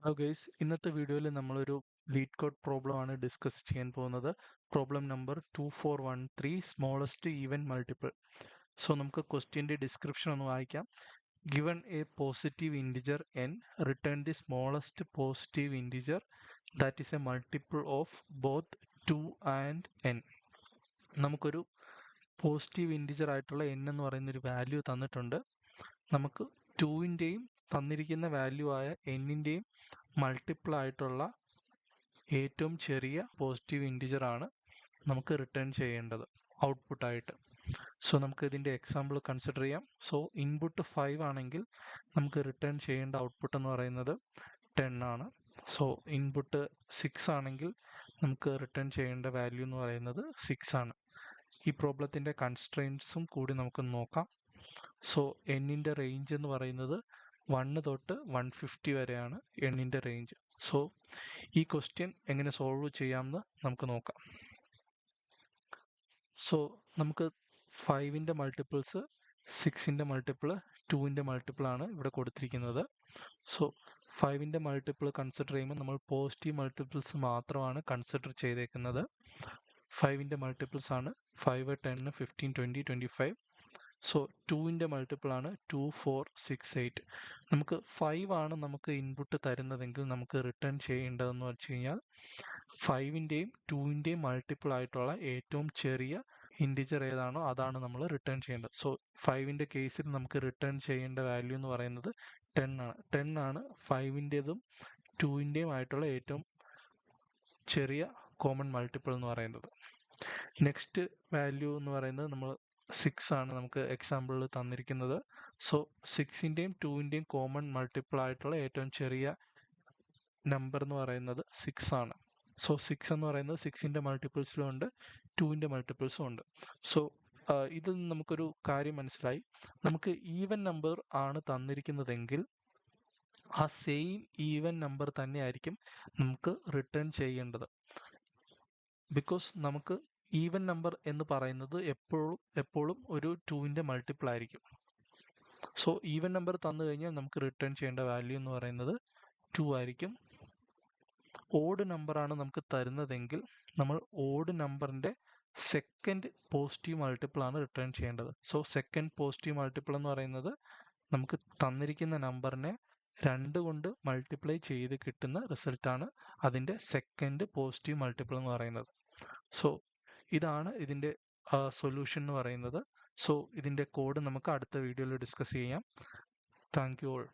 Hello guys, ഇന്നത്തെ വീഡിയോയിൽ നമ്മളൊരു ലീഡ് കോഡ് പ്രോബ്ലം ആണ് ഡിസ്കസ് ചെയ്യാൻ പോകുന്നത്. Problem number 2413 smallest even multiple. So നമുക്ക് ക്വസ്റ്റ്യൻ്റെ ഡിസ്ക്രിപ്ഷൻ ഒന്ന് വായിക്കാം. Given A positive integer n, return the smallest positive integer that is A multiple of both 2 and n. നമുക്കൊരു പോസിറ്റീവ് ഇൻറ്റിജർ ആയിട്ടുള്ള n എന്ന് പറയുന്ന ഒരു വാല്യൂ തന്നിട്ടുണ്ട്. നമുക്ക് 2ൻ്റെയും തന്നിരിക്കുന്ന വാല്യൂ ആയ n-ൻ്റെയും മൾട്ടിപ്പിൾ ആയിട്ടുള്ള ഏറ്റവും ചെറിയ പോസിറ്റീവ് ഇൻറ്റിജർ ആണ് നമുക്ക് റിട്ടേൺ ചെയ്യേണ്ടത് ഔട്ട്പുട്ടായിട്ട്. സോ നമുക്ക് ഇതിൻ്റെ എക്സാമ്പിൾ കൺസിഡർ ചെയ്യാം. സോ ഇൻപുട്ട് 5 ആണെങ്കിൽ നമുക്ക് റിട്ടേൺ ചെയ്യേണ്ട ഔട്ട്പുട്ട് എന്ന് പറയുന്നത് 10 ആണ്. സോ ഇൻപുട്ട് 6 ആണെങ്കിൽ നമുക്ക് റിട്ടേൺ ചെയ്യേണ്ട വാല്യൂ എന്ന് പറയുന്നത് 6 ആണ്. ഈ പ്രോബ്ലത്തിൻ്റെ കൺസ്ട്രെയിൻസും കൂടി നമുക്ക് നോക്കാം. സോ n-ൻ്റെ റേഞ്ച് എന്ന് പറയുന്നത് 1 തൊട്ട് 150 വരെയാണ് n-ൻ്റെ റേഞ്ച്. സോ ഈ ക്വസ്റ്റ്യൻ എങ്ങനെ സോൾവ് ചെയ്യാമെന്ന് നമുക്ക് നോക്കാം. സോ നമുക്ക് 5ൻ്റെ മൾട്ടിപ്പിൾസ് 6ൻ്റെ മൾട്ടിപ്പിൾ 2ൻ്റെ മൾട്ടിപ്പിൾ ആണ് ഇവിടെ കൊടുത്തിരിക്കുന്നത്. സോ 5ൻ്റെ മൾട്ടിപ്പിൾ കൺസിഡർ ചെയ്യുമ്പോൾ നമ്മൾ പോസിറ്റീവ് മൾട്ടിപ്പിൾസ് മാത്രമാണ് കൺസിഡർ ചെയ്തേക്കുന്നത്. 5ൻ്റെ മൾട്ടിപ്പിൾസ് ആണ് 5, 10, 15, 20, 25. സോ 2ൻ്റെ മൾട്ടിപ്പിൾ ആണ് 2, 4, 6, 8. നമുക്ക് 5 ആണ് നമുക്ക് ഇൻപുട്ട് തരുന്നതെങ്കിൽ നമുക്ക് റിട്ടേൺ ചെയ്യേണ്ടതെന്ന് വെച്ച് കഴിഞ്ഞാൽ 5ൻ്റെയും 2ൻ്റെയും മൾട്ടിപ്പിൾ ആയിട്ടുള്ള ഏറ്റവും ചെറിയ ഇൻറ്റിജർ ഏതാണോ അതാണ് നമ്മൾ റിട്ടേൺ ചെയ്യേണ്ടത്. സോ 5ൻ്റെ കേസിൽ നമുക്ക് റിട്ടേൺ ചെയ്യേണ്ട വാല്യൂ എന്ന് പറയുന്നത് 10 ആണ്. 10 ആണ് 5ൻ്റെതും 2ൻ്റെയും ആയിട്ടുള്ള ഏറ്റവും ചെറിയ കോമൺ മൾട്ടിപ്പിൾ എന്ന് പറയുന്നത്. നെക്സ്റ്റ് വാല്യൂ എന്ന് പറയുന്നത് നമ്മൾ 6 ആണ് നമുക്ക് എക്സാമ്പിളിൽ തന്നിരിക്കുന്നത്. സോ 6ൻ്റെയും 2ൻ്റെയും കോമൺ മൾട്ടിപ്പിൾ ആയിട്ടുള്ള ഏറ്റവും ചെറിയ നമ്പർ എന്ന് പറയുന്നത് 6 ആണ്. സോ 6 എന്ന് പറയുന്നത് 6ൻ്റെ മൾട്ടിപ്പിൾസിലും ഉണ്ട് 2ൻ്റെ മൾട്ടിപ്പിൾസും ഉണ്ട്. സോ ഇതിൽ നിന്ന് നമുക്കൊരു കാര്യം മനസ്സിലായി. നമുക്ക് ഈവൻ നമ്പർ ആണ് തന്നിരിക്കുന്നതെങ്കിൽ ആ സെയിം ഈവൻ നമ്പർ തന്നെയായിരിക്കും നമുക്ക് റിട്ടേൺ ചെയ്യേണ്ടത്. ബിക്കോസ് നമുക്ക് ഈവൻ നമ്പർ എന്ന് പറയുന്നത് എപ്പോഴും ഒരു 2ൻ്റെ മൾട്ടിപ്പിൾ ആയിരിക്കും. സോ ഈവൻ നമ്പർ തന്നു കഴിഞ്ഞാൽ നമുക്ക് റിട്ടേൺ ചെയ്യേണ്ട വാല്യൂ എന്ന് പറയുന്നത് 2 ആയിരിക്കും. ഓഡ് നമ്പറാണ് നമുക്ക് തരുന്നതെങ്കിൽ നമ്മൾ ഓഡ് നമ്പറിൻ്റെ സെക്കൻഡ് പോസിറ്റീവ് മൾട്ടിപ്പിൾ ആണ് റിട്ടേൺ ചെയ്യേണ്ടത്. സോ സെക്കൻഡ് പോസിറ്റീവ് മൾട്ടിപ്പിൾ എന്ന് പറയുന്നത് നമുക്ക് തന്നിരിക്കുന്ന നമ്പറിനെ 2 കൊണ്ട് മൾട്ടിപ്ലൈ ചെയ്ത് കിട്ടുന്ന റിസൾട്ടാണ് അതിൻ്റെ സെക്കൻഡ് പോസിറ്റീവ് മൾട്ടിപ്പിൾ എന്ന് പറയുന്നത്. സോ ഇതാണ് ഇതിൻ്റെ സൊല്യൂഷൻ എന്ന് പറയുന്നത്. സോ ഇതിൻ്റെ കോഡ് നമുക്ക് അടുത്ത വീഡിയോയിൽ ഡിസ്കസ് ചെയ്യാം. Thank you all.